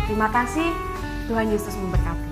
Terima kasih, Tuhan Yesus memberkati.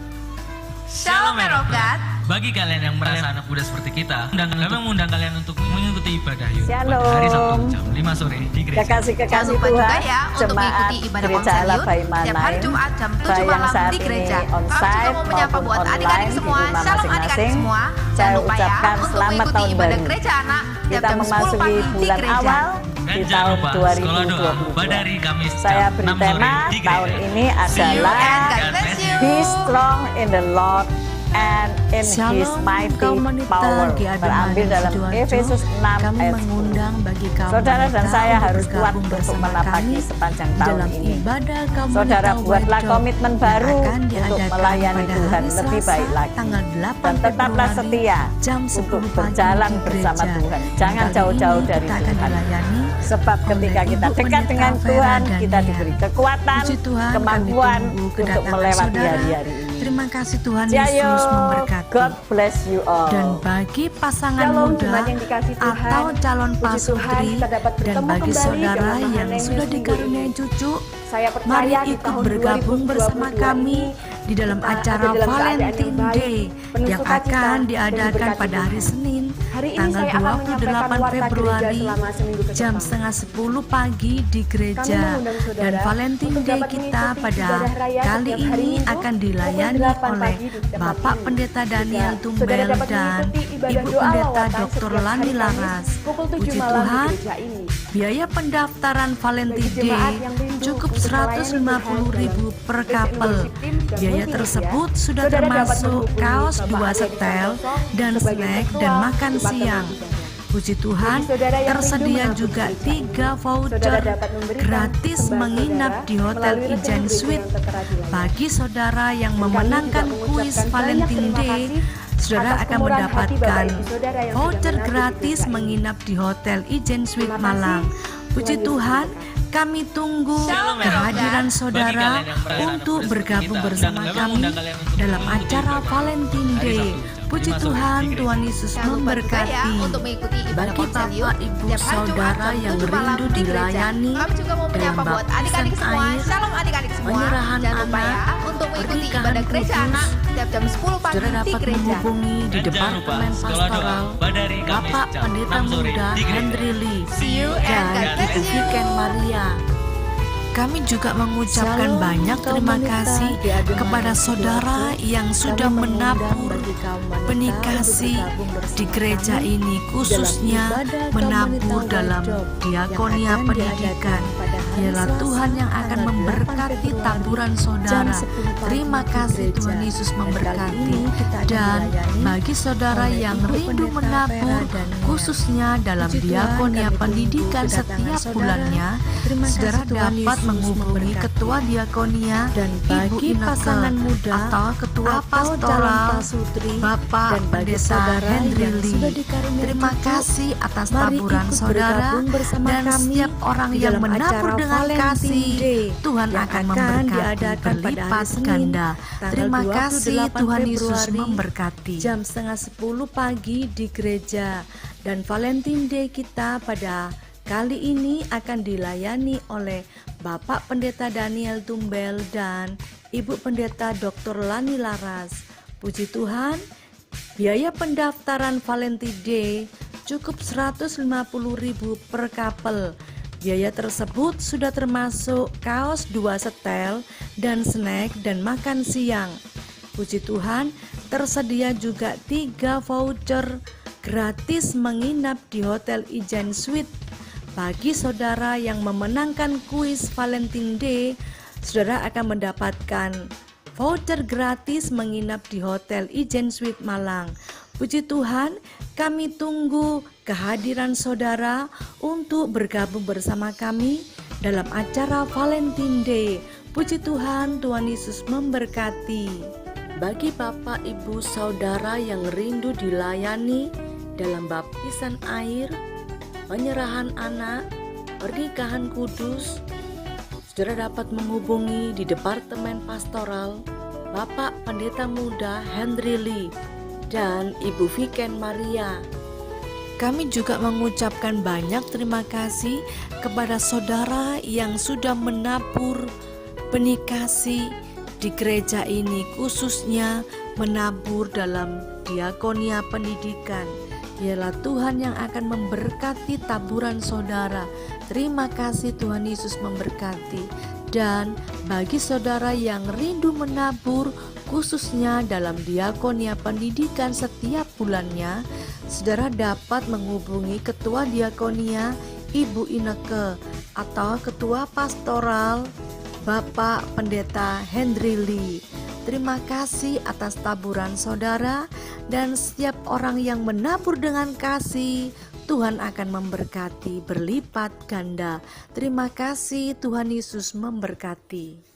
Shalom Erokat. Bagi kalian yang merasa anak muda seperti kita, kami mengundang kalian untuk mengikuti ibadah Yud pada hari Sabtu jam 5 sore di gereja. Kekasih-kekasih Tuhan, ya, untuk mengikuti ibadah Gereja Allah Bayi tiap hari Manaim, Jumat jam 7 baik yang malam saat di gereja. ini Kami juga onsite mau menyapa maupun buat adik-adik online di semua. rumah Shalom adik-adik masing-masing. semua. Saya Jangan lupa ya ucapkan untuk selamat mengikuti tahun ibadah baru. gereja anak tiap Kita jam 10 memasuki pagi di bulan gereja. awal Dan di jangan tahun lupa sekolah doa pada 2022. hari Kamis Saya jam beri 6 sore tema di tahun gereja. ini See you adalah and God bless you. Be strong in the Lord and in His Shalom mighty komunitas power. GAD Terambil dalam Sidoarjo. Efesus 6 Kami ayat 10. mengundang bagi kaum Saudara dan wanita saya untuk harus kuat bergabung untuk bersama menapaki kami sepanjang di tahun dalam ini. ibadah komunitas Saudara buatlah Wedok komitmen yang baru akan untuk diadakan melayani pada Tuhan hari lebih Selasa, baik lagi. tanggal 8 Dan tetaplah Februari setia jam untuk 10 pagi berjalan di bersama gereja. Tuhan. Dan Jangan kali jauh-jauh ini dari kita akan Tuhan. dilayani Sebab ketika oleh kita Ibu dekat Pendeta dengan Vera Tuhan, kita Daniel. diberi kekuatan, Puji Tuhan, kemampuan kami tunggu untuk kedatangan melewati saudara. hari-hari ini. Terima kasih Tuhan Jayo, Yesus memberkati. God bless you all. Dan bagi pasangan Shalom, muda jemaat yang dikasihi Tuhan. atau calon Puji Tuhan, pasutri kita dapat dan bertemu bagi kembali saudara dalam yang Mahanemnya sudah minggu dikaruniai ini. cucu, Saya mari percaya di ikut tahun bergabung 2022 bersama kami di dalam kita acara ada dalam keadaan yang Valentine baik, Day penuh yang sukacita, akan dan diadakan diberkati pada hari Tuhan. Senin Hari ini tanggal saya akan 28 menyampaikan warta gereja Februari selama seminggu ke jam depan. setengah 10 pagi di gereja. mengundang saudara Dan Valentine untuk Day dapat kita mengikuti pada ibadah raya kali setiap hari ini Minggu akan pukul dilayani 8 oleh pagi di tempat Bapak ini. Pendeta Daniel Juga, Tumbel saudara dapat dan mengikuti ibadah Ibu doa Pendeta lawatan Dr. setiap Lani hari Kamis Laras. pukul 7 Puji malam Tuhan, di gereja ini. biaya pendaftaran Valentine Bagi jemaat Day yang rindu cukup untuk melayani Tuhan 150.000 per dalam couple. worship team dan Biaya multimedia, tersebut sudah saudara dapat termasuk menghubungi kaos Bapak 2 Arya di setel Santoso dan sebagai snack ketua dan makan Departemen siang. Ibadah. Puji Tuhan, Bagi saudara yang tersedia rindu menabur juga gereja 3 saudara voucher dapat memberikan gratis sembah menginap saudara di Hotel melalui rekening Ijen gereja Suite yang tertera di layar. bagi saudara yang Dan kami memenangkan juga kuis mengucapkan banyak Valentine terima Day. kasih Saudara atas akan kemurahan hati mendapatkan Bapak Ibu saudara yang sudah voucher menabur di gratis gereja ini. menginap di Hotel Ijen Suite Terima kasih. Malang. Puji Tuhan Yesus Tuhan, memberkati. kami tunggu Shalom, kehadiran Bagi saudara kalian yang merasa anak untuk muda bergabung seperti kita, bersama kami kami mengundang kalian untuk dalam mengikuti acara ibadah Valentine hari Day. Sabtu jam Puji 5 sore Tuhan, di gereja. Tuhan Yesus Jangan lupa juga ya memberkati. untuk mengikuti ibadah Bagi konselium Bapak, Ibu, tiap hari Jumat Saudara jam yang 7 malam rindu di gereja. dilayani Kami juga mau menyapa dalam buat adik-adik baptisan semua. air, Shalom adik-adik semua. penyerahan Jangan lupa anak, ya untuk mengikuti pernikahan ibadah gereja kudus. anak tiap jam 10 pagi Saudara di dapat gereja. menghubungi di Dan jangan lupa Departemen sekolah doa Pastoral pada hari Kamis Bapak jam Pendeta 6 sore Muda di gereja. Henry Lee See you and dan God bless Ibu you. Viken Maria. Kami juga mengucapkan Shalom, banyak terima komunitas kasih GAD kepada Mahanem saudara Sidoarjo. yang sudah Kami mengundang menabur bagi kaum wanita penikasi untuk bergabung bersama di gereja kami ini, khususnya dalam ibadah menabur komunitas dalam Wedok diakonia yang akan pendidikan. diadakan pada hari Biarlah Selasa, Tuhan yang akan tanggal 8 memberkati Februari, taburan jam saudara. 10 pagi Terima di kasih gereja. Tuhan Yesus Dan kali memberkati. ini kita akan Dan dilayani bagi saudara oleh yang Ibu rindu Pendeta menabur, Vera Daniel. khususnya dalam Puji Tuhan, diakonia kami tunggu pendidikan kedatangan setiap saudara. bulannya, Terima kasih saudara Tuhan dapat Yesus menghubungi memberkati. ketua diakonia, Dan Ibu bagi Ineke, pasangan muda atau ketua atau calon pastoral pasutri Bapak dan bagi Pendeta saudara Henry yang Lee. sudah dikaruniai Terima cucu, kasih atas mari taburan ikut saudara bergabung bersama dan kami setiap orang di yang dalam menabur acara dengan Valentine kasih. Day Tuhan yang akan akan memberkati diadakan pada hari berlipat Senin, ganda. tanggal Terima kasih 28 Tuhan Yesus Februari, memberkati. jam setengah 10 pagi di gereja. Dan Valentine Day kita pada kali ini akan dilayani oleh Bapak Pendeta Daniel Tumbel dan Ibu Pendeta Dr. Lani Laras. Puji Tuhan, biaya pendaftaran Valentine Day cukup 150.000 per couple. Biaya tersebut sudah termasuk kaos 2 setel dan snack dan makan siang. Puji Tuhan, tersedia juga 3 voucher gratis menginap di Hotel Ijen Suite. Bagi saudara yang memenangkan kuis Valentine Day, saudara akan mendapatkan voucher gratis menginap di Hotel Ijen Suite Malang. Puji Tuhan, kami tunggu kehadiran saudara untuk bergabung bersama kami dalam acara Valentine Day. Puji Tuhan, Tuhan Yesus memberkati. Bagi Bapak, Ibu, Saudara yang rindu dilayani dalam baptisan air, penyerahan anak, pernikahan kudus, saudara dapat menghubungi di Departemen Pastoral Bapak Pendeta Muda Henry Lee dan Ibu Viken Maria. Kami juga mengucapkan banyak terima kasih kepada saudara yang sudah menabur Benih kasih di gereja ini khususnya menabur dalam diakonia pendidikan. Dialah Tuhan yang akan memberkati taburan saudara. Terima kasih Tuhan Yesus memberkati. Dan bagi saudara yang rindu menabur khususnya dalam diakonia pendidikan setiap bulannya, saudara dapat menghubungi Ketua Diakonia Ibu Ineke atau Ketua Pastoral Bapak Pendeta Henry Lee. Terima kasih atas taburan saudara, dan setiap orang yang menabur dengan kasih, Tuhan akan memberkati berlipat ganda. Terima kasih, Tuhan Yesus memberkati.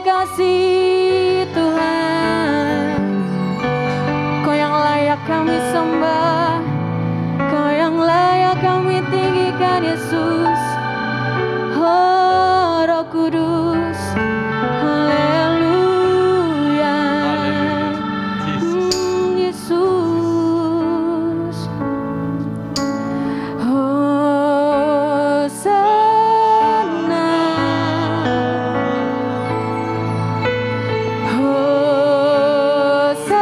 kasih Tuhan, Kau yang layak kami sembah, Kau yang layak kami tinggikan Yesus. Oh Roh Kudus, haleluya. Yesus, Hosana,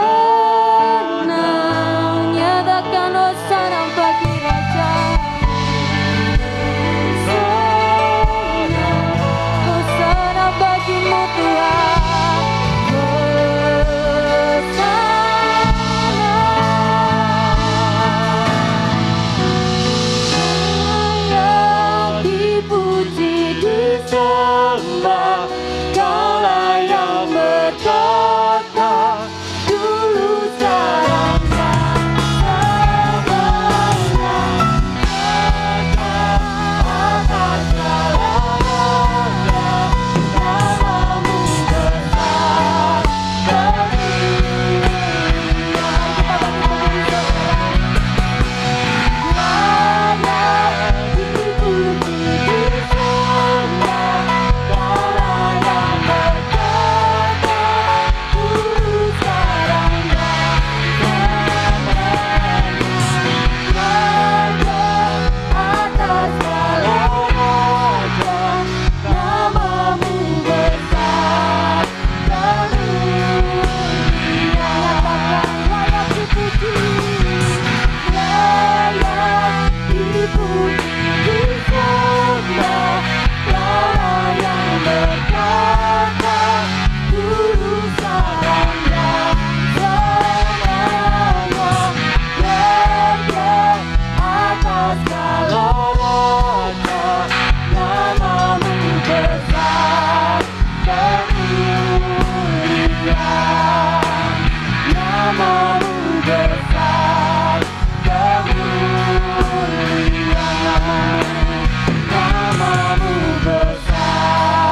Hosana, nyatakan Hosana bagi Raja. Hosana bagimu Tuhan. Hosana, dipuji disembah, Kaulah yang berkata dulu sekarang dan selamanya. Atas segalanya, namamu besar berdunia. Layak dipuji disembah, Kaulah yang berkata dulu sekarang dan selamanya. Atas segala raja, namamu besar berdunia. Nyatakan layak dipuji, layak dipuji disembah, Kaulah yang berkata dulu sekarang dan selamanya. Atas segala raja, namamu besar berdunia. Namamu besar berdunia. Namamu besar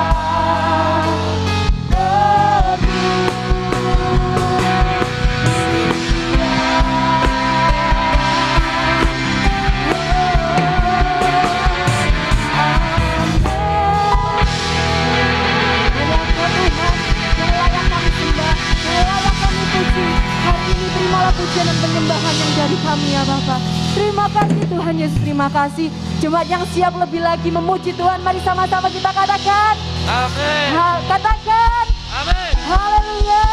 pujian dan penyembahan yang dari kami ya Bapak. Terima kasih Tuhan Yesus, terima kasih. Jemaat yang siap lebih lagi memuji Tuhan, mari sama-sama kita katakan Amin. Katakan Amin. haleluya.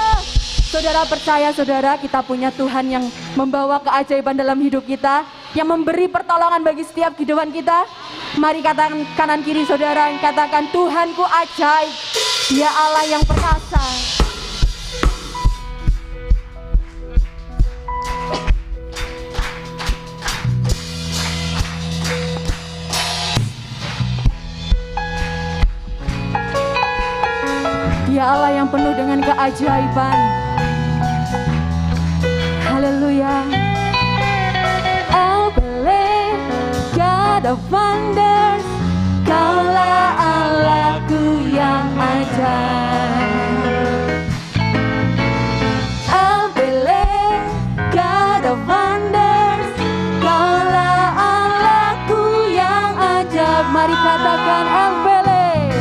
Saudara percaya saudara, kita punya Tuhan yang membawa keajaiban dalam hidup kita, yang memberi pertolongan bagi setiap kehidupan kita. Mari katakan kanan kiri saudara, katakan Tuhanku ajaib, Dia Allah yang perkasa. Dia Allah yang penuh dengan keajaiban. Haleluya. I believe God of wonders, Kaulah Allahku yang ajaib. I believe God of wonders, Kaulah Allahku yang ajaib. Mari katakan I believe,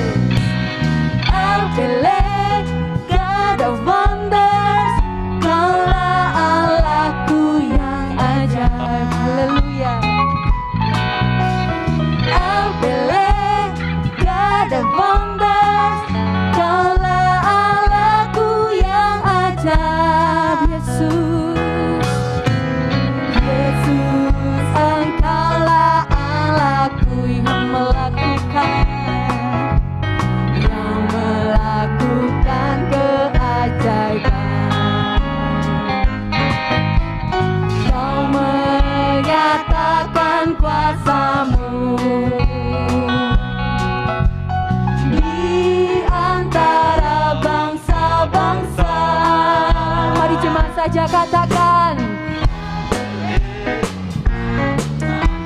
I believe God of wonders, Kaulah Allahku yang ajaib. Haleluya. I believe God of wonders, Kaulah Allahku yang ajaib. Yesus, Yesus, Engkaulah Allahku yang melakukan keajaiban. Kau menyatakan kuasa-Mu di antara bangsa-bangsa. Mari jemaat saja katakan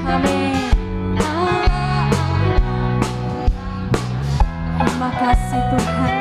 amin. Terima kasih Tuhan.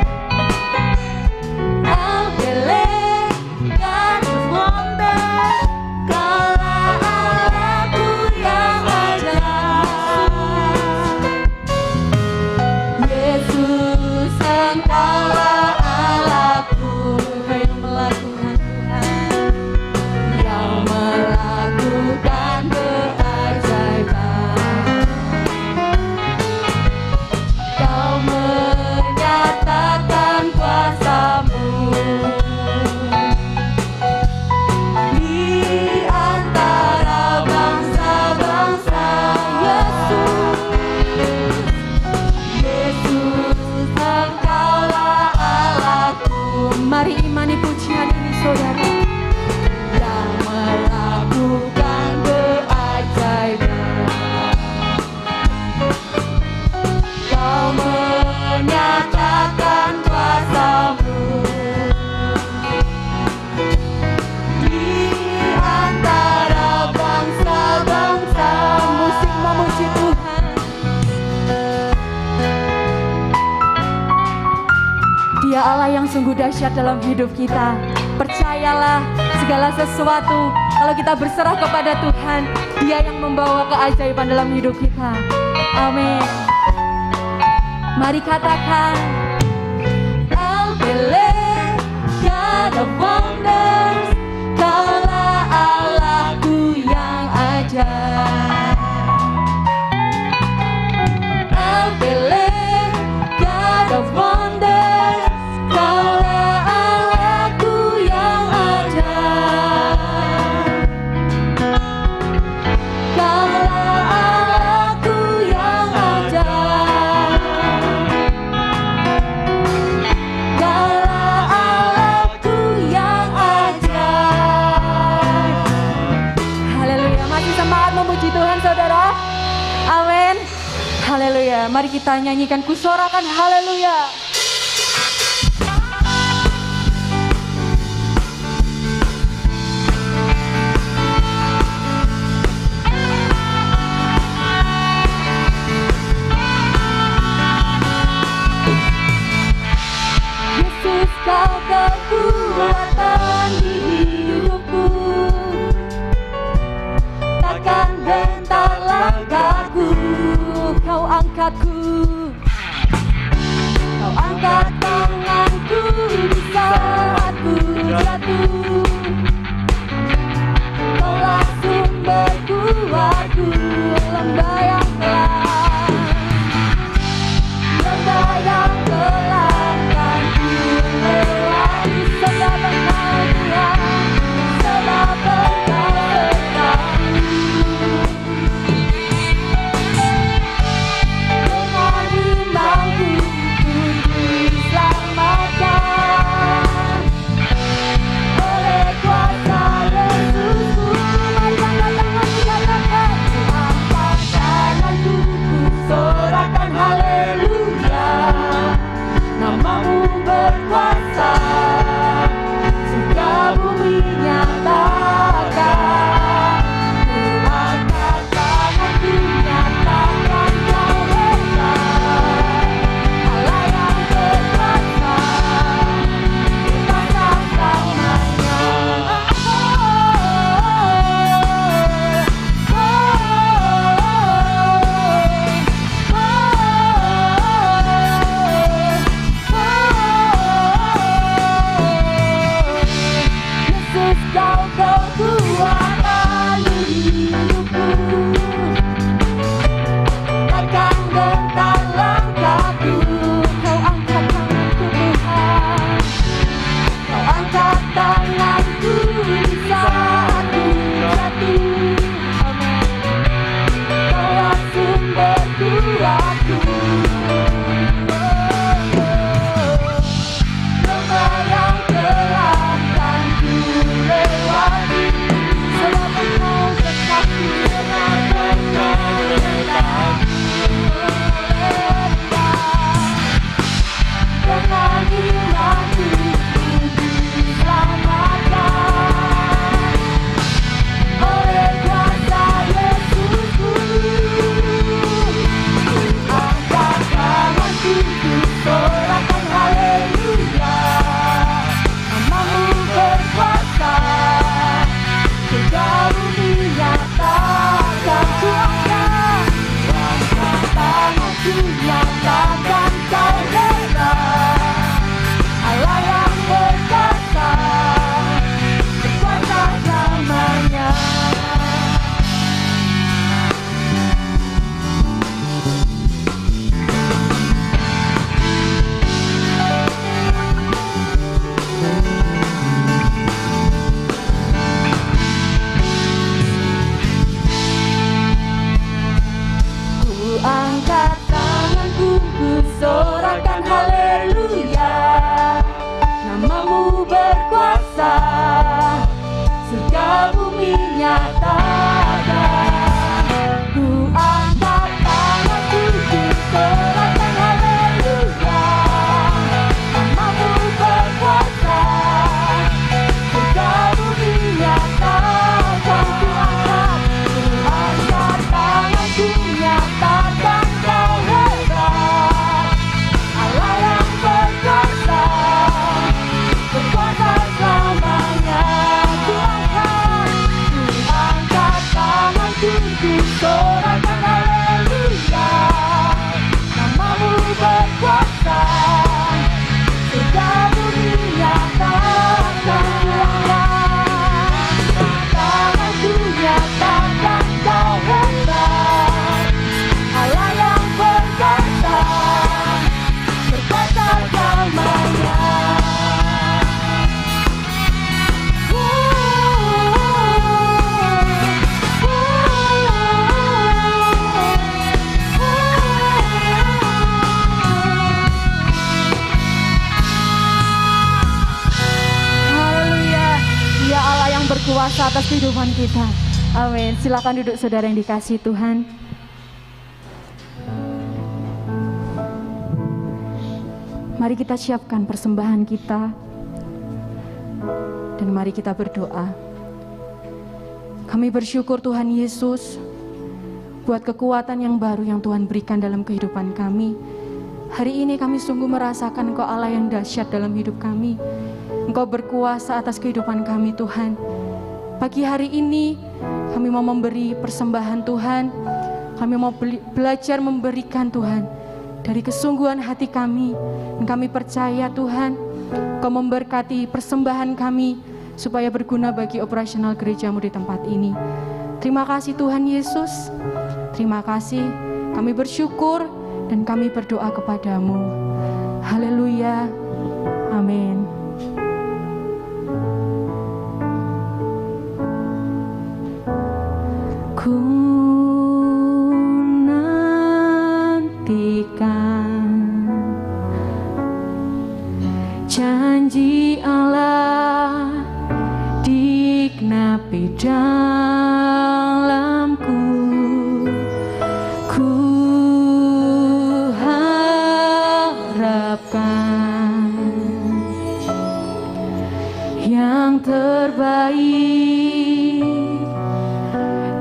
Dia Allah yang sungguh dahsyat dalam hidup kita. Percayalah segala sesuatu kalau kita berserah kepada Tuhan, Dia yang membawa keajaiban dalam hidup kita. Amin. Mari katakan, I'll believe God of wonders, Kaulah Allahku yang ajaib. I'll believe God of wonders, Kaulah Allahku yang ajaib. Kaulah Allahku yang ajaib. Kaulah Allahku yang ajaib. Haleluya, masih semangat memuji Tuhan saudara? Amin. Haleluya, mari kita nyanyikan, kusorakan haleluya. Yesus, kau kekuatan di hidupku, takkan gentar langkahku. Kau angkatku, Kau angkat tanganku di saat ku jatuh. Kaulah sumber kuatku, lembah yang gelap, lembah yang gelap kan ku lewati. Sebab Engkau Tuhan, sebab Engkau sertaku. Dengan imanku ku diselamatkan oleh kuasa Yesusku. Mari angkat tangan kita katakan, ku angkat tanganku, ku sorakan haleluya. Namamu berkuasa, surga bumi nyatakan. Ku angkat tanganku, nyatakan Kau hebat, Allah yang berkuasa, kuasa selamanya. berkuasa atas kehidupan kita. Amin. Silakan duduk saudara yang dikasihi Tuhan. Mari kita siapkan persembahan kita dan mari kita berdoa. Kami bersyukur Tuhan Yesus buat kekuatan yang baru yang Tuhan berikan dalam kehidupan kami. Hari ini kami sungguh merasakan Engkau Allah yang dahsyat dalam hidup kami. Engkau berkuasa atas kehidupan kami Tuhan. Pagi hari ini kami mau memberi persembahan Tuhan. Kami mau belajar memberikan Tuhan dari kesungguhan hati kami. Dan kami percaya Tuhan Engkau memberkati persembahan kami supaya berguna bagi operasional gerejamu di tempat ini. Terima kasih Tuhan Yesus. Terima kasih. Kami bersyukur dan kami berdoa kepadamu. Haleluya. Amin. Ku nantikan janji Allah digenapi dalamku. Ku harapkan yang terbaik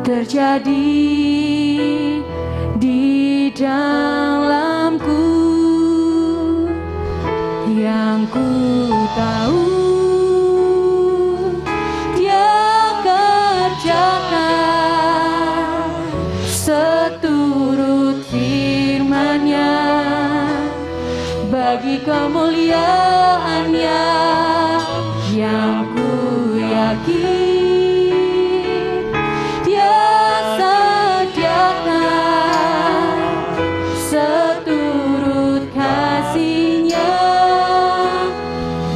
terjadi di dalamku. Yang ku tahu Dia kerjakan seturut firman-Nya bagi kemuliaan-Nya. Yang ku yakin Dia sediakan seturut kasih-Nya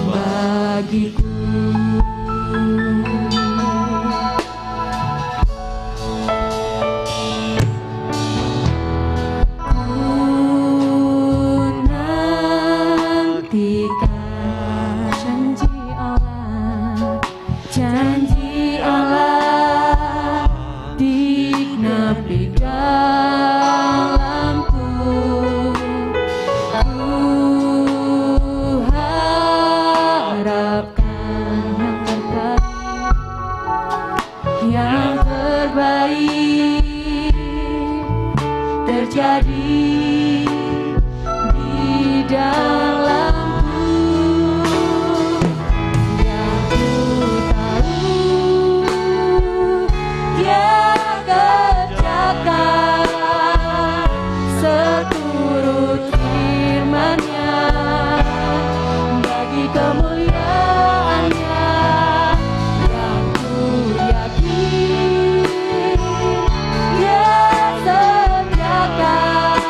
bagiku. Janji Allah digenapi dalamku. Ku harapkan yang terbaik terjadi di dalamku. Seturut firman-Nya bagi kemuliaan-Nya. Yang ku yakin Dia sediakan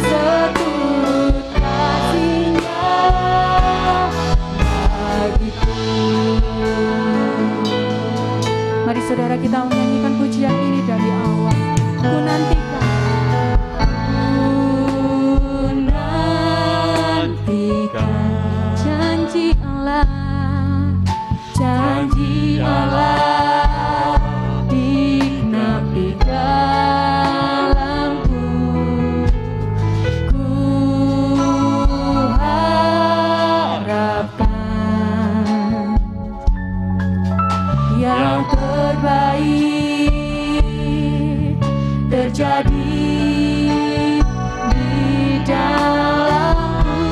seturut kasih-Nya bagiku. Mari saudara kita menyanyikan pujian ini dari awal. Ku nantikan janji Allah digenapi dalamku. Ku harapkan yang terbaik terjadi di dalamku.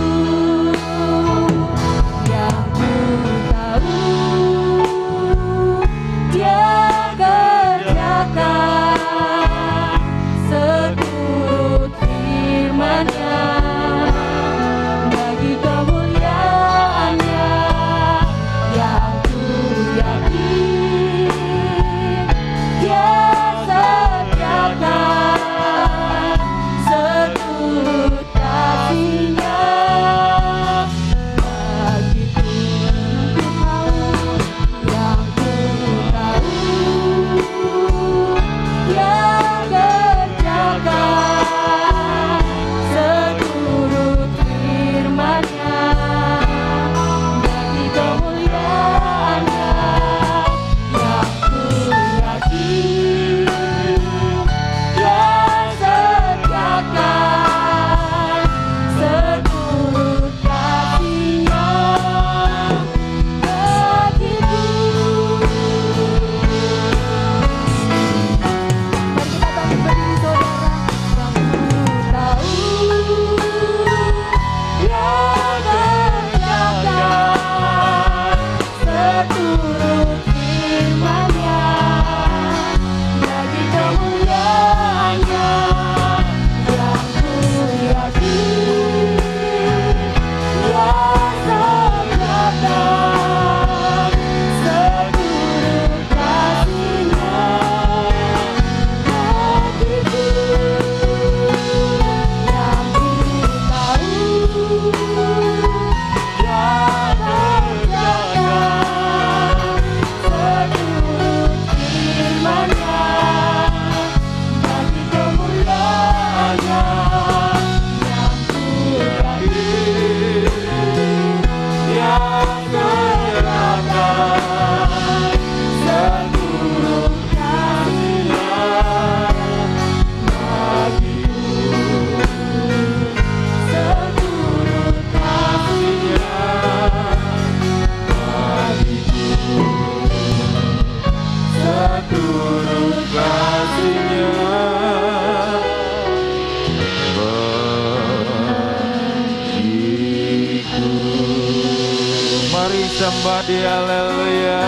sembah Dia, haleluya.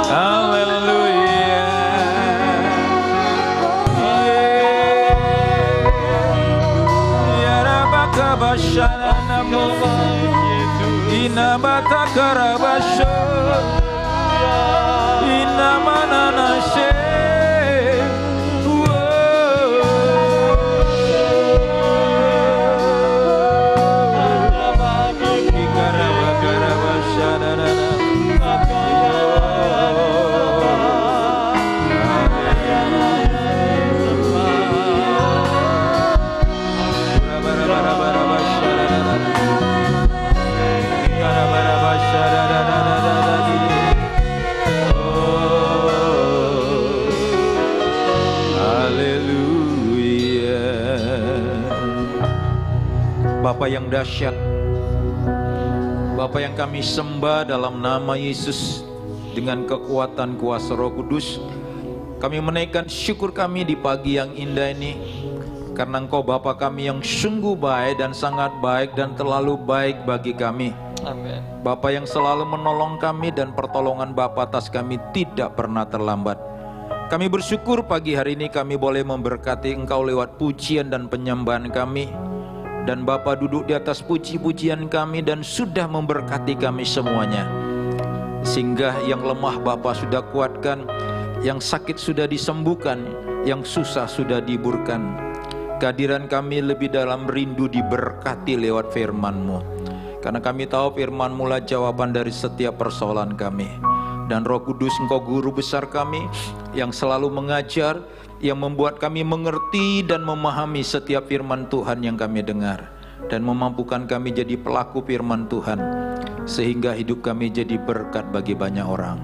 Haleluya. Ya Rabbaka basyana Ina bataka rabasho Ina manana she Bapa yang dahsyat, Bapa yang kami sembah dalam nama Yesus dengan kekuatan kuasa Roh Kudus, kami menaikkan syukur kami di pagi yang indah ini karena Engkau Bapa kami yang sungguh baik dan sangat baik dan terlalu baik bagi kami. Amin. Bapa yang selalu menolong kami dan pertolongan Bapa atas kami tidak pernah terlambat. Kami bersyukur pagi hari ini kami boleh memberkati Engkau lewat pujian dan penyembahan kami. Dan Bapa duduk di atas puji-pujian kami dan sudah memberkati kami semuanya. Sehingga yang lemah Bapa sudah kuatkan, yang sakit sudah disembuhkan, yang susah sudah dihiburkan. Kehadiran kami lebih dalam rindu diberkati lewat firman-Mu. Karena kami tahu firman-Mu lah jawaban dari setiap persoalan kami. Dan Roh Kudus Engkau guru besar kami yang selalu mengajar, yang membuat kami mengerti dan memahami setiap firman Tuhan yang kami dengar, dan memampukan kami jadi pelaku firman Tuhan sehingga hidup kami jadi berkat bagi banyak orang.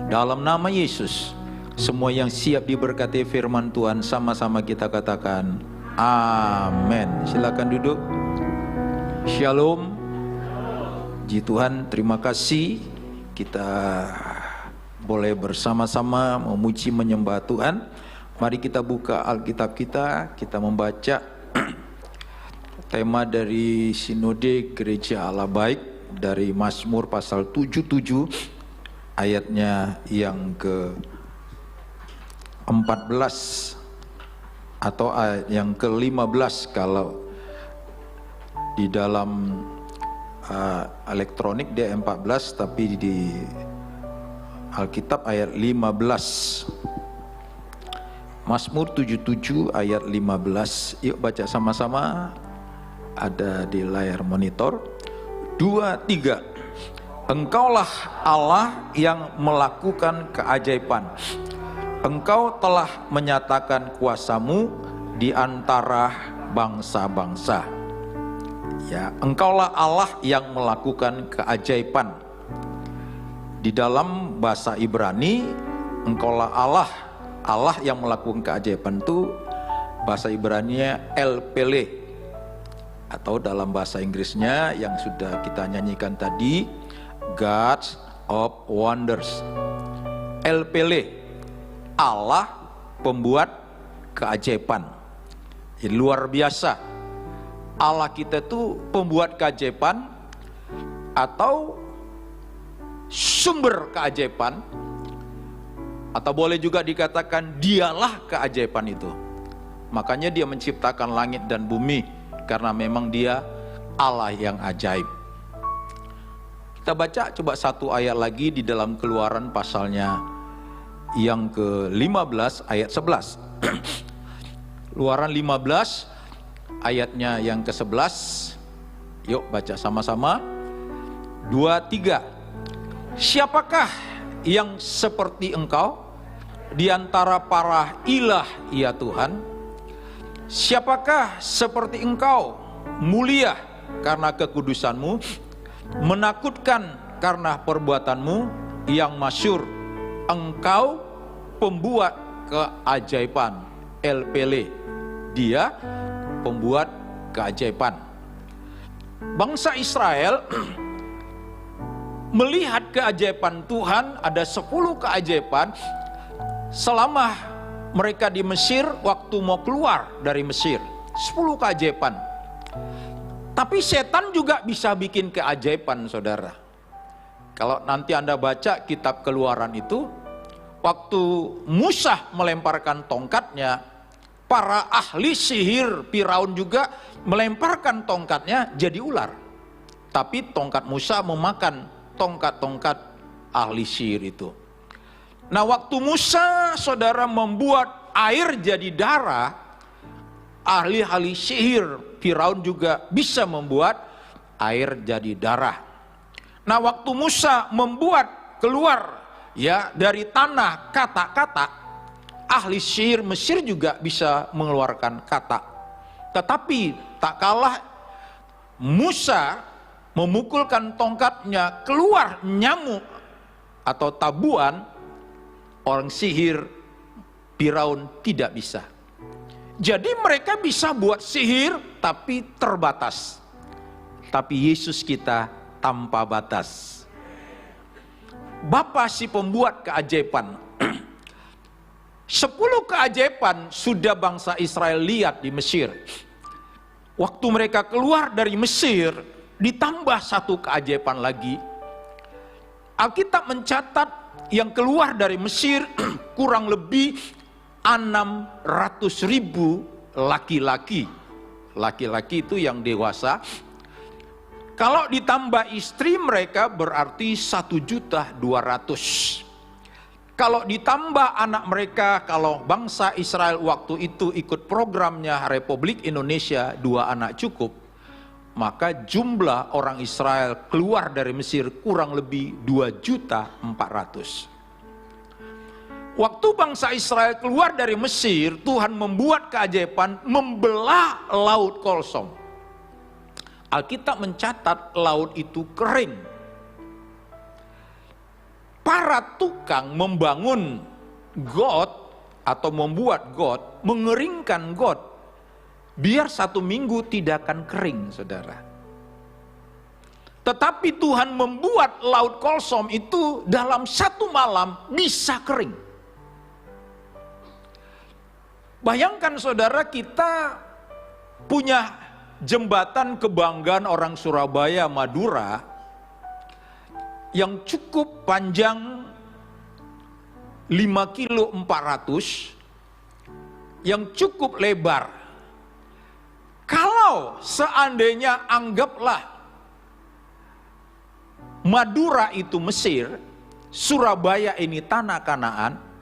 Dalam nama Yesus, semua yang siap diberkati firman Tuhan sama-sama kita katakan amin. Silakan duduk. Shalom. Puji Tuhan, terima kasih kita boleh bersama-sama memuji menyembah Tuhan. Mari kita buka Alkitab kita membaca tema dari Sinode Gereja Allah Baik dari Mazmur pasal 77 ayatnya yang ke-14 atau ayat yang ke-15 kalau di dalam elektronik dia 14 tapi di Alkitab ayat 15. Mazmur 77 ayat 15. Yuk baca sama-sama. Ada di layar monitor. 2, 3. Engkaulah Allah yang melakukan keajaiban. Engkau telah menyatakan kuasa-Mu di antara bangsa-bangsa. Ya, Engkaulah Allah yang melakukan keajaiban. Di dalam bahasa Ibrani, Engkaulah Allah yang melakukan keajaiban itu bahasa Ibrani-nya El Pele, atau dalam bahasa Inggrisnya yang sudah kita nyanyikan tadi, God of Wonders. El Pele, Allah pembuat keajaiban. Ini luar biasa. Allah kita itu pembuat keajaiban atau sumber keajaiban, atau boleh juga dikatakan dialah keajaiban itu. Makanya dia menciptakan langit dan bumi, karena memang dia Allah yang ajaib. Kita baca coba satu ayat lagi di dalam Keluaran pasalnya yang ke-15 ayat 11. Keluaran 15 ayatnya yang ke-11. Yuk baca sama-sama. 2, 3. Siapakah yang seperti Engkau di antara para ilah, ya Tuhan? Siapakah seperti Engkau, mulia karena kekudusan-Mu, menakutkan karena perbuatan-Mu yang masyhur? Engkau pembuat keajaiban. El Pele, dia pembuat keajaiban. Bangsa Israel melihat keajaiban Tuhan. Ada 10 keajaiban selama mereka di Mesir waktu mau keluar dari Mesir. 10 keajaiban. Tapi setan juga bisa bikin keajaiban, saudara. Kalau nanti Anda baca kitab Keluaran itu, waktu Musa melemparkan tongkatnya, para ahli sihir Firaun juga melemparkan tongkatnya jadi ular. Tapi tongkat Musa memakan tongkat-tongkat ahli sihir itu. Nah, waktu Musa, saudara, membuat air jadi darah, ahli-ahli sihir Firaun juga bisa membuat air jadi darah. Nah, waktu Musa membuat keluar ya dari tanah kata-kata, ahli sihir Mesir juga bisa mengeluarkan kata. Tetapi tak kalah Musa memukulkan tongkatnya, keluar nyamuk atau tabuan, orang sihir Firaun tidak bisa. Jadi mereka bisa buat sihir tapi terbatas. Tapi Yesus kita tanpa batas. Bapa si pembuat keajaiban. 10 keajaiban sudah bangsa Israel lihat di Mesir. Waktu mereka keluar dari Mesir, ditambah 1 keajaiban lagi. Alkitab mencatat yang keluar dari Mesir kurang lebih 600.000 laki-laki. Laki-laki itu yang dewasa. Kalau ditambah istri mereka berarti 1.200.000. Kalau ditambah anak mereka, kalau bangsa Israel waktu itu ikut programnya Republik Indonesia 2 anak cukup, maka jumlah orang Israel keluar dari Mesir kurang lebih 2.400.000. Waktu bangsa Israel keluar dari Mesir, Tuhan membuat keajaiban, membelah laut Kolsom. Alkitab mencatat laut itu kering. Para tukang membangun got atau membuat got, mengeringkan got, biar 1 minggu tidak akan kering, saudara. Tetapi Tuhan membuat laut Kolsom itu dalam 1 malam bisa kering. Bayangkan, saudara, kita punya jembatan kebanggaan orang Surabaya, Madura, yang cukup panjang 5 kilo 400, yang cukup lebar. Kalau seandainya anggaplah Madura itu Mesir, Surabaya ini tanah Kanaan,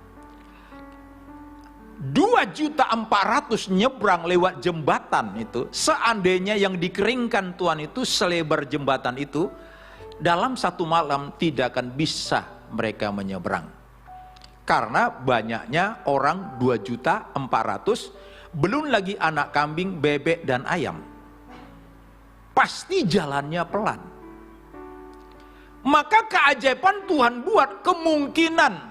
2.400.000 nyebrang lewat jembatan itu, seandainya yang dikeringkan Tuhan itu selebar jembatan itu, dalam 1 malam tidak akan bisa mereka menyeberang. Karena banyaknya orang 2.400.000, belum lagi anak kambing, bebek, dan ayam. Pasti jalannya pelan. Maka keajaiban Tuhan buat, kemungkinan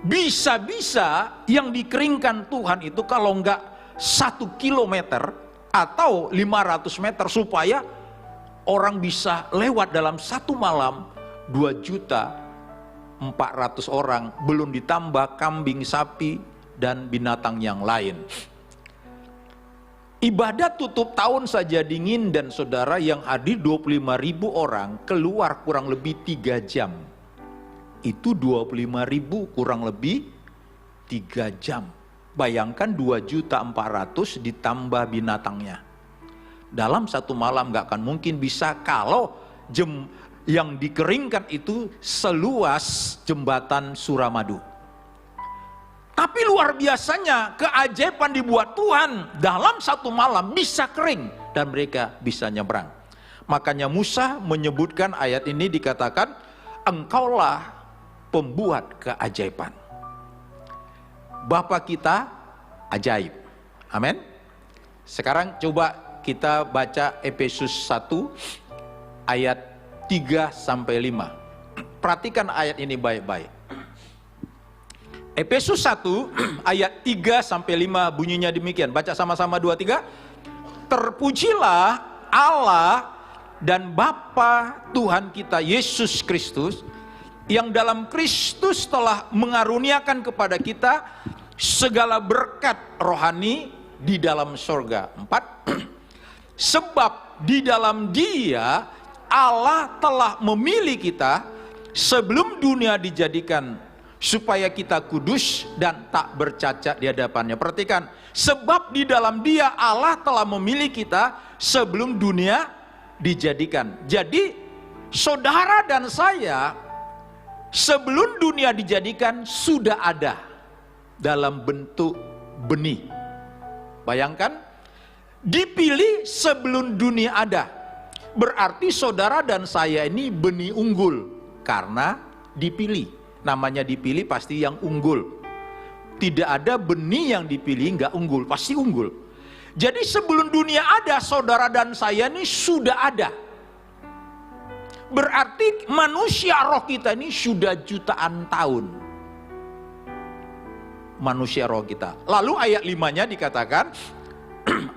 bisa-bisa yang dikeringkan Tuhan itu kalau enggak 1 kilometer atau 500 meter, supaya orang bisa lewat dalam 1 malam. 2.400.000 orang, belum ditambah kambing, sapi, dan binatang yang lain. Ibadah tutup tahun saja dingin, dan saudara, yang hadir 25.000 orang, keluar kurang lebih 3 jam. Itu 25.000 kurang lebih 3 jam. Bayangkan 2.400.000 ditambah binatangnya. Dalam 1 malam gak akan mungkin bisa kalau yang dikeringkan itu seluas jembatan Suramadu. Tapi luar biasanya keajaiban dibuat Tuhan, dalam 1 malam bisa kering dan mereka bisa nyebrang. Makanya Musa menyebutkan ayat ini, dikatakan, engkaulah pembuat keajaiban. Bapa kita ajaib. Amin. Sekarang coba kita baca Efesus 1 ayat 3-5. Perhatikan ayat ini baik-baik. Efesus 1 ayat 3-5 bunyinya demikian. Baca sama-sama 2-3. Terpujilah Allah dan Bapa Tuhan kita Yesus Kristus, yang dalam Kristus telah mengaruniakan kepada kita segala berkat rohani di dalam sorga. 4. Sebab di dalam Dia Allah telah memilih kita sebelum dunia dijadikan, supaya kita kudus dan tak bercacat di hadapannya. Perhatikan, sebab di dalam Dia Allah telah memilih kita sebelum dunia dijadikan. Jadi saudara dan saya sebelum dunia dijadikan sudah ada dalam bentuk benih. Bayangkan, dipilih sebelum dunia ada. Berarti saudara dan saya ini benih unggul karena dipilih. Namanya dipilih pasti yang unggul. Tidak ada benih yang dipilih nggak unggul, pasti unggul. Jadi sebelum dunia ada, saudara dan saya ini sudah ada. Berarti manusia roh kita ini sudah jutaan tahun. Manusia roh kita. Lalu ayat 5-nya dikatakan,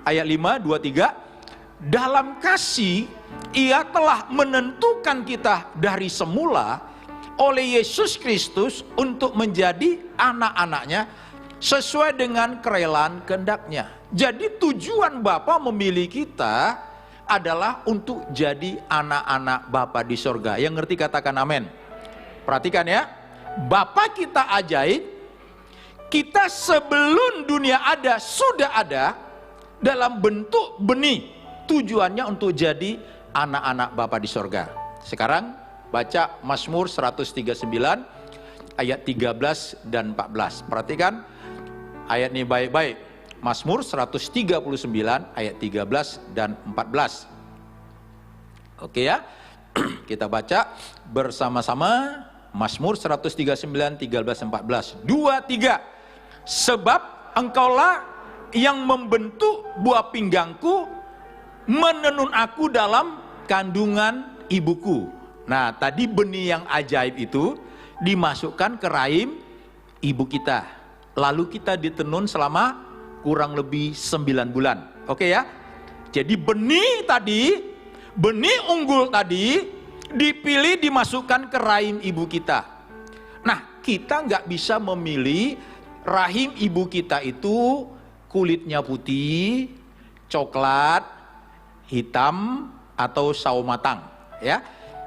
ayat 5, 2, 3, dalam kasih Ia telah menentukan kita dari semula oleh Yesus Kristus untuk menjadi anak-anaknya sesuai dengan kerelaan kehendak-Nya. Jadi tujuan Bapa memilih kita adalah untuk jadi anak-anak Bapa di sorga. Yang ngerti katakan amin. Perhatikan ya, Bapa kita ajaib, kita sebelum dunia ada sudah ada dalam bentuk benih. Tujuannya untuk jadi anak-anak Bapa di sorga. Sekarang baca Mazmur 139 ayat 13 dan 14. Perhatikan ayat ini baik-baik. Mazmur 139 ayat 13 dan 14. Oke ya. Kita baca bersama-sama Mazmur 139 13 14. 2 3. Sebab Engkaulah yang membentuk buah pinggangku, menenun aku dalam kandungan ibuku. Nah, tadi benih yang ajaib itu dimasukkan ke rahim ibu kita. Lalu kita ditenun selama kurang lebih 9 bulan. Oke ya? Jadi benih tadi, benih unggul tadi dipilih dimasukkan ke rahim ibu kita. Nah, kita nggak bisa memilih rahim ibu kita itu kulitnya putih, coklat, hitam, atau sawo matang. Ya.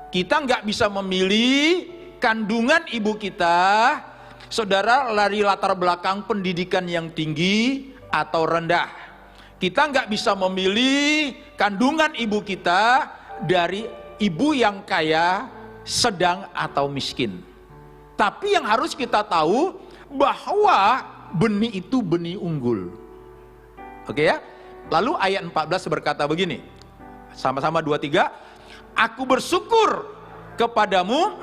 Kita nggak bisa memilih kandungan ibu kita, saudara, dari latar belakang pendidikan yang tinggi atau rendah. Kita nggak bisa memilih kandungan ibu kita dari ibu yang kaya, sedang, atau miskin. Tapi yang harus kita tahu bahwa benih itu benih unggul. Oke ya? Lalu ayat 14 berkata begini. Sama-sama 2 3. Aku bersyukur kepadamu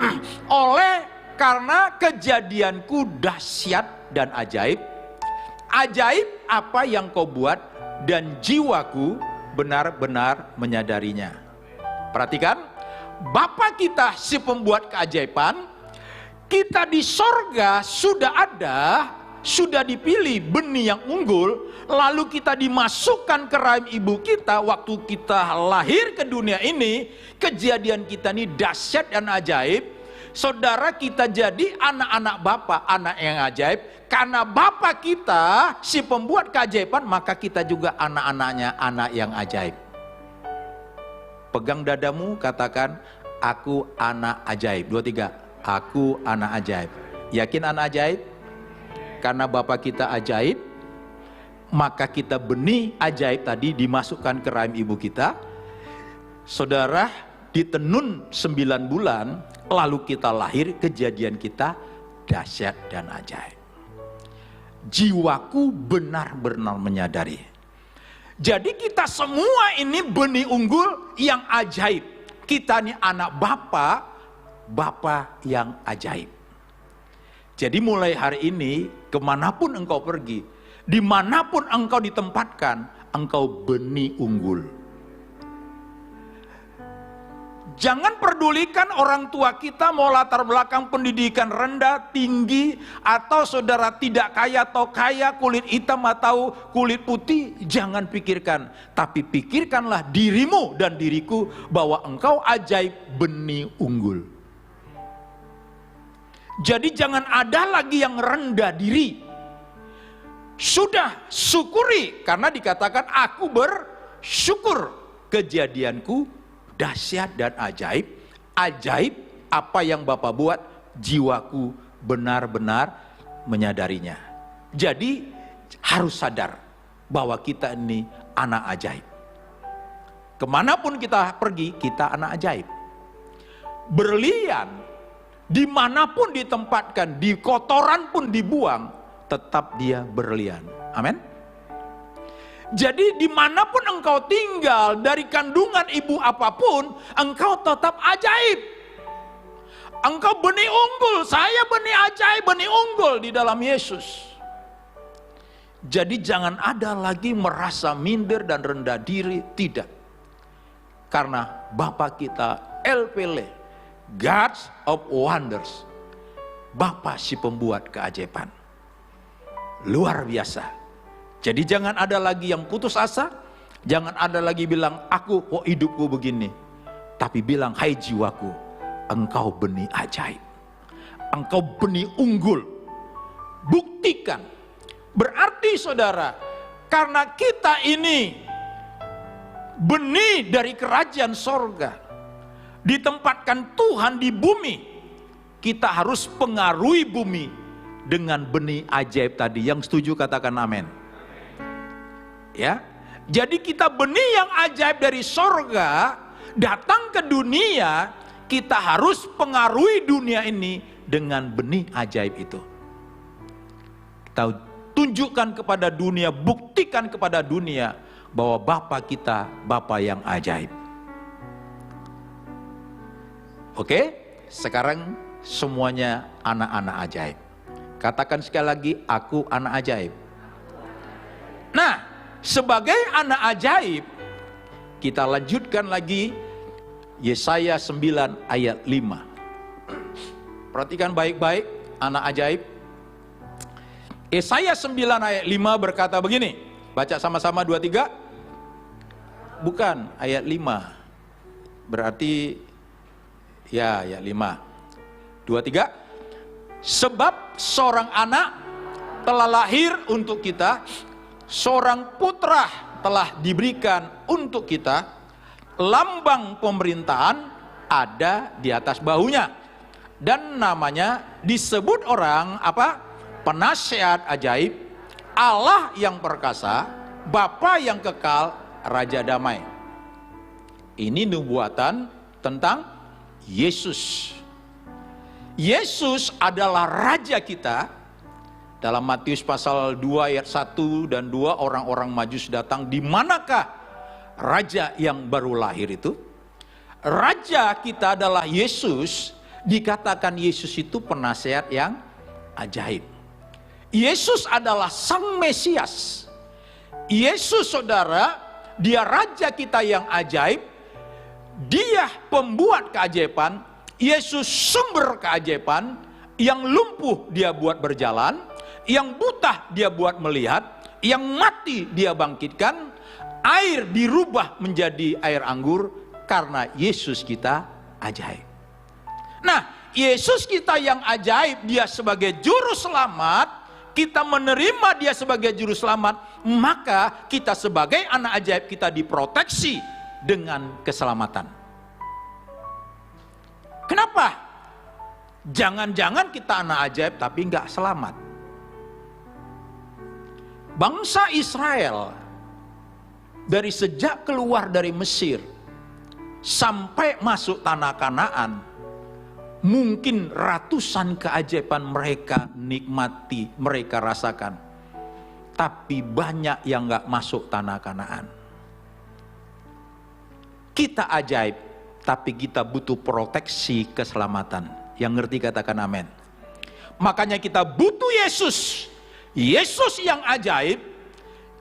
oleh karena kejadianku dahsyat dan ajaib. Ajaib apa yang kau buat dan jiwaku benar-benar menyadarinya. Perhatikan, Bapa kita si pembuat keajaiban, kita di sorga sudah ada, sudah dipilih benih yang unggul, lalu kita dimasukkan ke rahim ibu kita. Waktu kita lahir ke dunia ini, kejadian kita ini dahsyat dan ajaib. Saudara, kita jadi anak-anak Bapa, anak yang ajaib. Karena Bapa kita si pembuat keajaiban, maka kita juga anak-anaknya, anak yang ajaib. Pegang dadamu, katakan, aku anak ajaib. 2 3, aku anak ajaib. Yakin anak ajaib? Karena Bapa kita ajaib, maka kita benih ajaib tadi dimasukkan ke rahim ibu kita. Saudara, ditenun 9 bulan, lalu kita lahir, kejadian kita dahsyat dan ajaib. Jiwaku benar-benar menyadari. Jadi kita semua ini benih unggul yang ajaib. Kita ini anak Bapa, Bapa yang ajaib. Jadi mulai hari ini, kemanapun engkau pergi, dimanapun engkau ditempatkan, engkau benih unggul. Jangan pedulikan orang tua kita mau latar belakang pendidikan rendah, tinggi, atau saudara tidak kaya atau kaya, kulit hitam atau kulit putih. Jangan pikirkan, tapi pikirkanlah dirimu dan diriku bahwa engkau ajaib, benih unggul. Jadi jangan ada lagi yang rendah diri. sudah syukuri, karena dikatakan aku bersyukur. Kejadianku dahsyat dan ajaib. Ajaib apa yang Bapa buat, jiwaku benar-benar menyadarinya. Jadi harus sadar bahwa kita ini anak ajaib. Kemanapun kita pergi, kita anak ajaib. Berlian, dimanapun ditempatkan, di kotoran pun dibuang, tetap dia berlian. Amin. Jadi dimanapun engkau tinggal, dari kandungan ibu apapun, engkau tetap ajaib. Engkau benih unggul, saya benih ajaib, benih unggul di dalam Yesus. Jadi jangan ada lagi merasa minder dan rendah diri, tidak. Karena Bapa kita El Pele, God of Wonders, Bapa si pembuat keajaiban. Luar biasa. Jadi jangan ada lagi yang putus asa, jangan ada lagi bilang aku kok hidupku begini. Tapi bilang, hai jiwaku, engkau benih ajaib. Engkau benih unggul. Buktikan. Berarti saudara, karena kita ini benih dari kerajaan sorga, ditempatkan Tuhan di bumi, kita harus pengaruhi bumi dengan benih ajaib tadi. Yang setuju katakan amin. Ya, jadi kita benih yang ajaib dari sorga datang ke dunia, kita harus pengaruhi dunia ini dengan benih ajaib itu. Kita tunjukkan kepada dunia, buktikan kepada dunia bahwa Bapa kita Bapa yang ajaib. Oke, sekarang semuanya anak-anak ajaib. Katakan sekali lagi, aku anak ajaib. Nah, sebagai anak ajaib, kita lanjutkan lagi Yesaya 9 ayat 5. Perhatikan baik-baik anak ajaib. Yesaya 9 ayat 5 berkata begini. Baca sama-sama 2, 3. Bukan ayat 5. Berarti ya ayat 5. 2, 3. Sebab seorang anak telah lahir untuk kita, seorang putra telah diberikan untuk kita, lambang pemerintahan ada di atas bahunya, dan namanya disebut orang apa? Penasihat ajaib, Allah yang perkasa, Bapa yang kekal, Raja damai. Ini nubuatan tentang Yesus. Yesus adalah Raja kita. Dalam Matius pasal 2 ayat 1 dan 2, orang-orang Majus datang, di manakah Raja yang baru lahir itu? Raja kita adalah Yesus. Dikatakan Yesus itu penasihat yang ajaib. Yesus adalah Sang Mesias. Yesus saudara, dia Raja kita yang ajaib. Dia pembuat keajaiban. Yesus sumber keajaiban. Yang lumpuh dia buat berjalan, yang buta dia buat melihat, yang mati dia bangkitkan, air dirubah menjadi air anggur, karena Yesus kita ajaib. Nah, Yesus kita yang ajaib, dia sebagai juru selamat, kita menerima dia sebagai juru selamat, maka kita sebagai anak ajaib, kita diproteksi dengan keselamatan. Kenapa? Jangan-jangan kita anak ajaib tapi nggak selamat. Bangsa Israel dari sejak keluar dari Mesir sampai masuk tanah Kanaan, mungkin ratusan keajaiban mereka nikmati, mereka rasakan. Tapi banyak yang nggak masuk tanah Kanaan. Kita ajaib, tapi kita butuh proteksi keselamatan. Yang ngerti katakan amin. Makanya kita butuh Yesus. Yesus yang ajaib,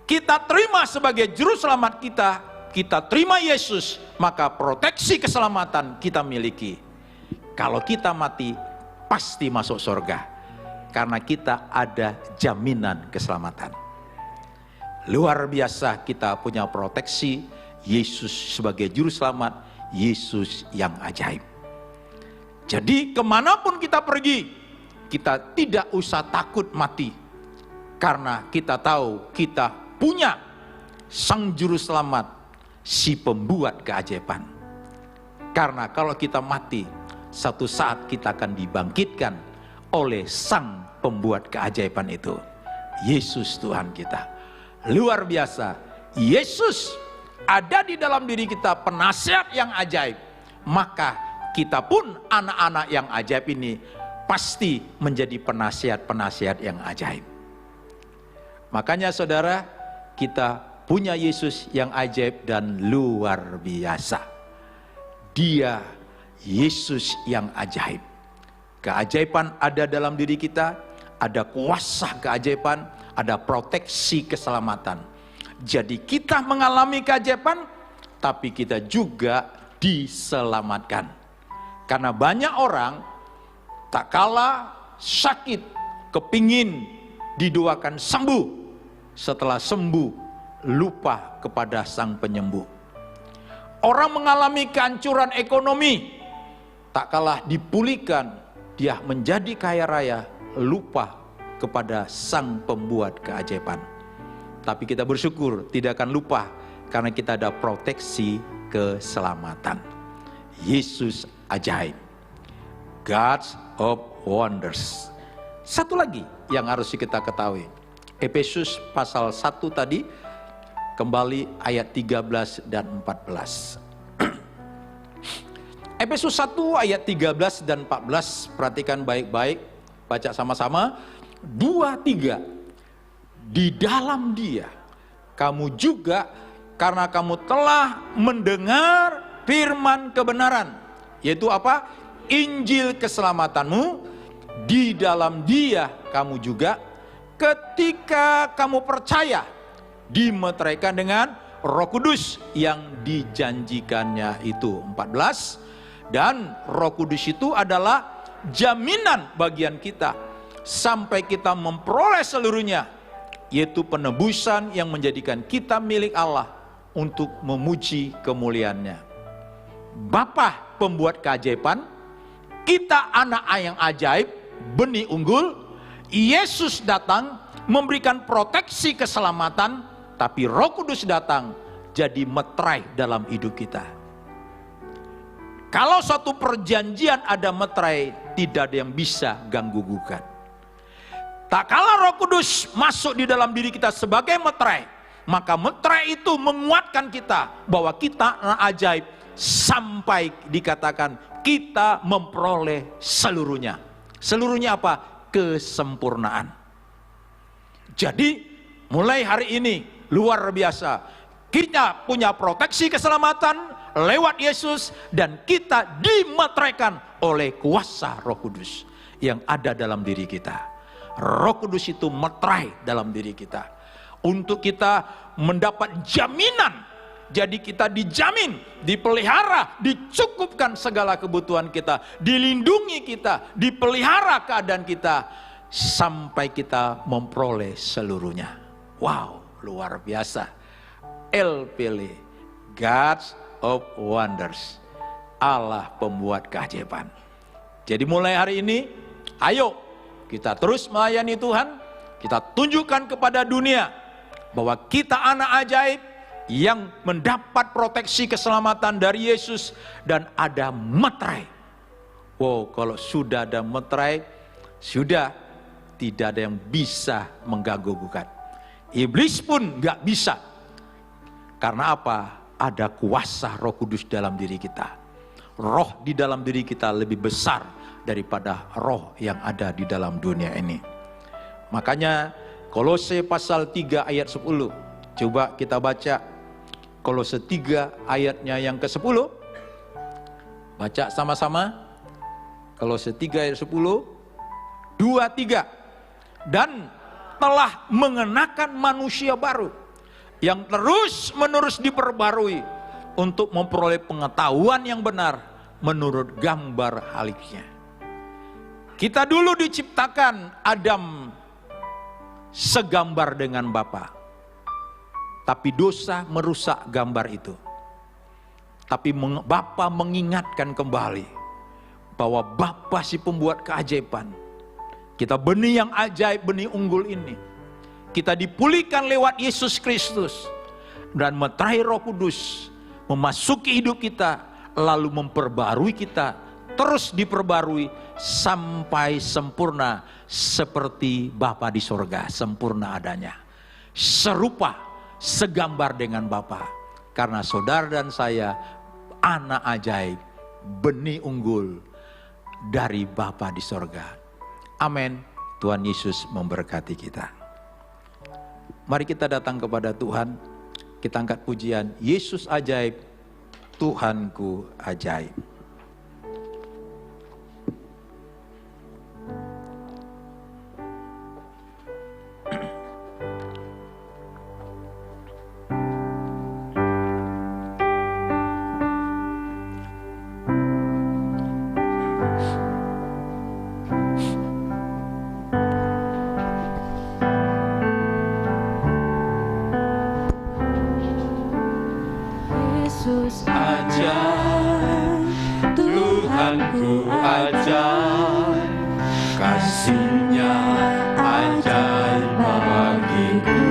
kita terima sebagai juru selamat kita. Kita terima Yesus, maka proteksi keselamatan kita miliki. Kalau kita mati, pasti masuk surga. Karena kita ada jaminan keselamatan. Luar biasa, kita punya proteksi Yesus sebagai juru selamat, Yesus yang ajaib. Jadi kemanapun kita pergi, kita tidak usah takut mati. Karena kita tahu kita punya Sang Juru Selamat, si pembuat keajaiban. Karena kalau kita mati, satu saat kita akan dibangkitkan oleh Sang pembuat keajaiban itu, Yesus Tuhan kita. Luar biasa. Yesus ada di dalam diri kita, penasihat yang ajaib. Maka kita pun anak-anak yang ajaib ini pasti menjadi penasihat-penasihat yang ajaib. Makanya saudara, kita punya Yesus yang ajaib dan luar biasa. Dia Yesus yang ajaib. Keajaiban ada dalam diri kita, ada kuasa keajaiban, ada proteksi keselamatan. Jadi kita mengalami keajaiban, tapi kita juga diselamatkan. Karena banyak orang tak kalah sakit, kepingin didoakan sembuh. Setelah sembuh, lupa kepada Sang Penyembuh. Orang mengalami kehancuran ekonomi, tak kalah dipulihkan, dia menjadi kaya raya, lupa kepada Sang Pembuat keajaiban. Tapi kita bersyukur tidak akan lupa, karena kita ada proteksi keselamatan. Yesus ajaib, God of Wonders. Satu lagi yang harus kita ketahui, Efesus pasal 1 tadi, kembali ayat 13 dan 14. Efesus 1 ayat 13 dan 14, perhatikan baik-baik, baca sama-sama. 2-3, di dalam Dia kamu juga, karena kamu telah mendengar firman kebenaran, yaitu apa? Injil keselamatanmu. Di dalam Dia kamu juga, ketika kamu percaya, dimeteraikan dengan Roh Kudus yang dijanjikannya itu. 14, dan Roh Kudus itu adalah jaminan bagian kita sampai kita memperoleh seluruhnya, yaitu penebusan yang menjadikan kita milik Allah untuk memuji kemuliaan-Nya. Bapa pembuat keajaiban, kita anak yang ajaib, benih unggul. Yesus datang memberikan proteksi keselamatan, tapi Roh Kudus datang jadi meterai dalam hidup kita. Kalau suatu perjanjian ada meterai, tidak ada yang bisa ganggu gugat. Tak kala Roh Kudus masuk di dalam diri kita sebagai meterai, maka meterai itu menguatkan kita bahwa kita anak ajaib, sampai dikatakan kita memperoleh seluruhnya. Seluruhnya apa? Kesempurnaan. Jadi mulai hari ini luar biasa, kita punya proteksi keselamatan lewat Yesus, dan kita dimeteraikan oleh kuasa Roh Kudus yang ada dalam diri kita. Roh Kudus itu meterai dalam diri kita untuk kita mendapat jaminan. Jadi kita dijamin, dipelihara, dicukupkan segala kebutuhan kita, dilindungi kita, dipelihara keadaan kita, sampai kita memperoleh seluruhnya. Wow, luar biasa. LPL, God of Wonders, Allah pembuat keajaiban. Jadi mulai hari ini, ayo kita terus melayani Tuhan. Kita tunjukkan kepada dunia bahwa kita anak ajaib yang mendapat proteksi keselamatan dari Yesus, dan ada meterai. Wow, kalau sudah ada meterai, sudah tidak ada yang bisa mengganggu gugat. Iblis pun gak bisa. Karena apa? Ada kuasa Roh Kudus dalam diri kita. Roh di dalam diri kita lebih besar daripada roh yang ada di dalam dunia ini. Makanya Kolose pasal 3 ayat 10. Coba kita baca Kolose 3 ayatnya yang ke-10. Baca sama-sama. Kolose 3 ayat 10. 2-3. Dan telah mengenakan manusia baru, yang terus menerus diperbarui untuk memperoleh pengetahuan yang benar menurut gambar haliknya. Kita dulu diciptakan Adam segambar dengan Bapa. Tapi dosa merusak gambar itu. Tapi Bapa mengingatkan kembali bahwa Bapa si pembuat keajaiban. Kita benih yang ajaib, benih unggul ini. Kita dipulihkan lewat Yesus Kristus. Dan meterai Roh Kudus memasuki hidup kita, lalu memperbarui kita, terus diperbarui sampai sempurna seperti Bapa di sorga, sempurna adanya. Serupa, segambar dengan Bapa. Karena saudara dan saya anak ajaib, benih unggul dari Bapa di sorga. Amin. Tuhan Yesus memberkati kita. Mari kita datang kepada Tuhan. Kita angkat pujian, Yesus ajaib, Tuhanku ajaib. Yesus Ajaib, Tuhanku ajaib, kasih-Nya ajaib bagiku.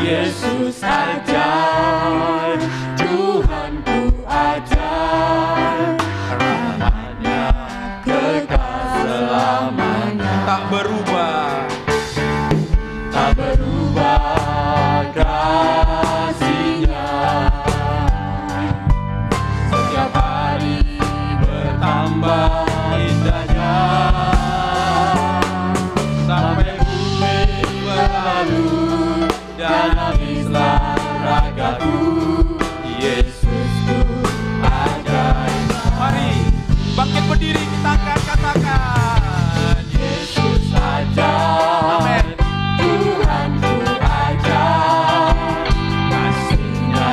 Yesus ajaib, Tuhanku ajaib, rahmat-Nya kekal selamanya. Tak berubah, tak berubah kasih-Nya, setiap hari bertambah indahnya, sampai bumi berlalu dan habislah ragaku. Yesusku ajaib. Mari bangkit berdiri, kita akan katakan Yesus ajaib. Amin. Tuhanku ajaib, kasih-Nya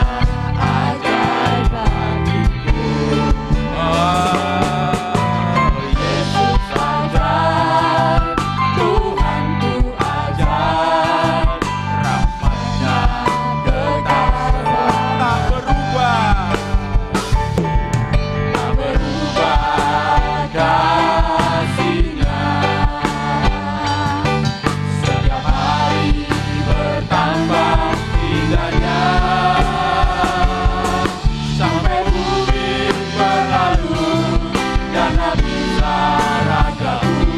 ajaib bagiku. Oh, Yesus ajaib, Tuhanku ajaib, rahmat-Nya kekal selamanya. Tak berubah, tak berubah kasih-Nya, setiap hari bertambah indahnya, sampai bumi berlalu dan habislah ragaku.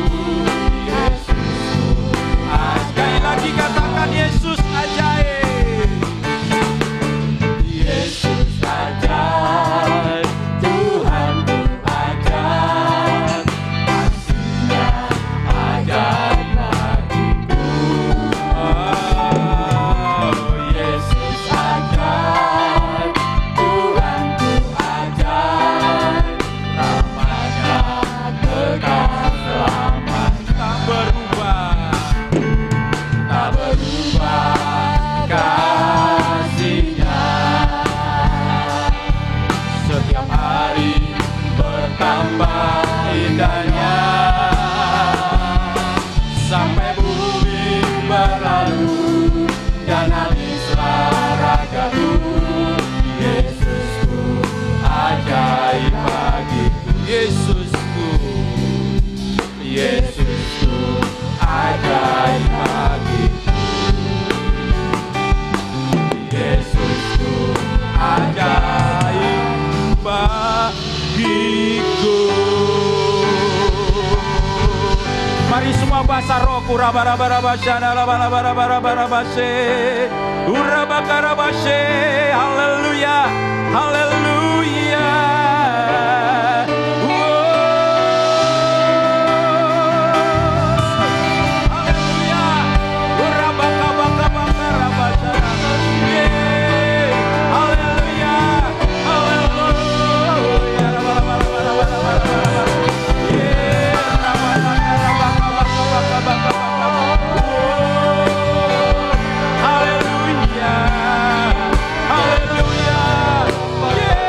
Yesusku ajaib. Sekali lagi katakan Yesus ajaib. Yesus ajaib, Tuhanku ajaib, kasih-Nya ajaib bagiku. Oh, Yesus ajaib, Tuhanku ajaib, rahmat-Nya kekal selamanya. Tak berubah, tak berubah kasih-Nya, setiap hari bertambah indahnya, sampai bumi berlalu dan habislah ragaku. Yesusku ajaib bagiku. Yesusku, Yesusku ajaib bagiku. Yesusku ajaib bagiku. Mari semua bahasa rohku, rabarabarabashana labalabarabarabase, urabakarabashe. Haleluya, haleluya. Haleluya, urabakabakabakarabashana. Haleluya, haleluya. Haleluya, haleluya.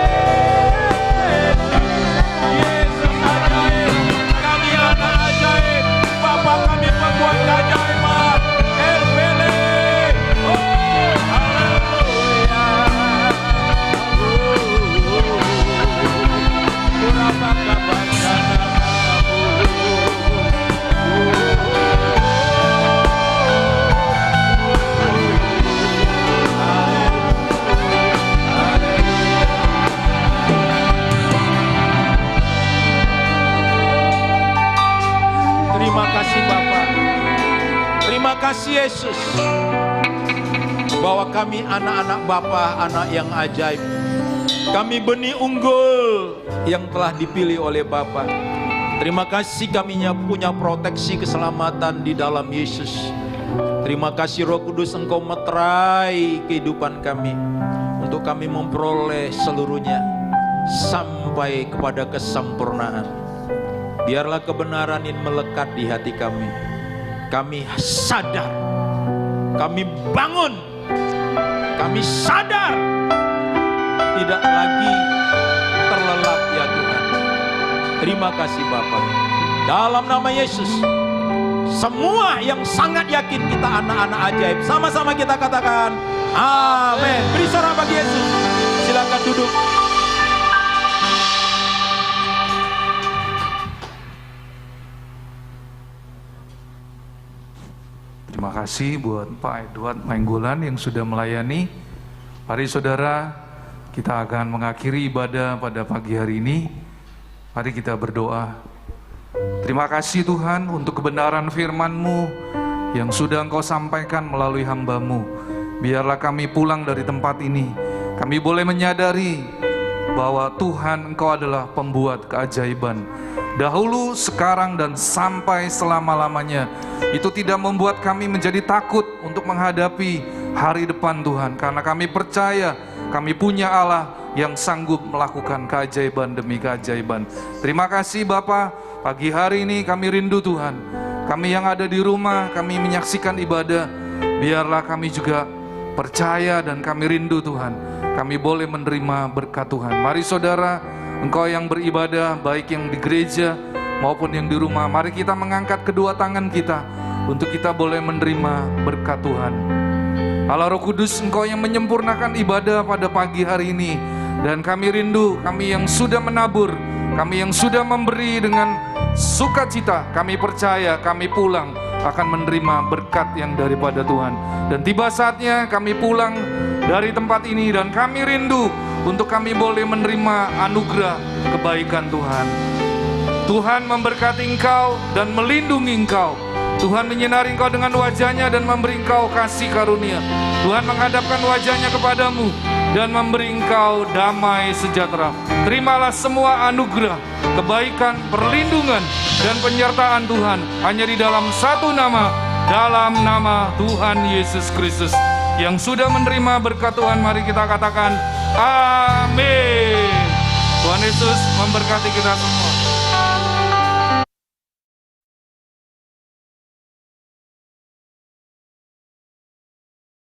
bahwa kami anak-anak Bapa, anak yang ajaib. Kami benih unggul yang telah dipilih oleh Bapa. Terima kasih kami punya proteksi keselamatan di dalam Yesus. Terima kasih Roh Kudus, Engkau meterai kehidupan kami untuk kami memperoleh seluruhnya sampai kepada kesempurnaan. Biarlah kebenaran ini melekat di hati kami. Kami sadar, kami bangun, kami sadar, tidak lagi terlelap ya Tuhan. Terima kasih Bapa. Dalam nama Yesus, semua yang sangat yakin kita anak-anak ajaib, sama-sama kita katakan amin. Beri sorak bagi Yesus. Silakan duduk. Terima kasih buat Pak Edward Nainggolan yang sudah melayani. Mari saudara, kita akan mengakhiri ibadah pada pagi hari ini. Mari kita berdoa. Terima kasih Tuhan untuk kebenaran firman-Mu yang sudah Engkau sampaikan melalui hamba-Mu. Biarlah kami pulang dari tempat ini, kami boleh menyadari bahwa Tuhan Engkau adalah pembuat keajaiban. Dahulu, sekarang, dan sampai selama-lamanya. Itu tidak membuat kami menjadi takut untuk menghadapi hari depan Tuhan. Karena kami percaya kami punya Allah yang sanggup melakukan keajaiban demi keajaiban. Terima kasih Bapa. Pagi hari ini kami rindu Tuhan. Kami yang ada di rumah, kami menyaksikan ibadah. Biarlah kami juga percaya dan kami rindu Tuhan. Kami boleh menerima berkat Tuhan. Mari saudara, engkau yang beribadah, baik yang di gereja maupun yang di rumah, mari kita mengangkat kedua tangan kita untuk kita boleh menerima berkat Tuhan. Allah Roh Kudus, Engkau yang menyempurnakan ibadah pada pagi hari ini. Dan kami rindu, kami yang sudah menabur, kami yang sudah memberi dengan sukacita, kami percaya kami pulang akan menerima berkat yang daripada Tuhan. Dan tiba saatnya kami pulang dari tempat ini dan kami rindu untuk kami boleh menerima anugerah kebaikan Tuhan. Tuhan memberkati engkau dan melindungi engkau. Tuhan menyinari engkau dengan wajahnya dan memberi engkau kasih karunia. Tuhan menghadapkan wajahnya kepadamu dan memberi engkau damai sejahtera. Terimalah semua anugerah, kebaikan, perlindungan, dan penyertaan Tuhan hanya di dalam satu nama, dalam nama Tuhan Yesus Kristus. Yang sudah menerima berkat Tuhan, mari kita katakan amin. Tuhan Yesus memberkati kita semua.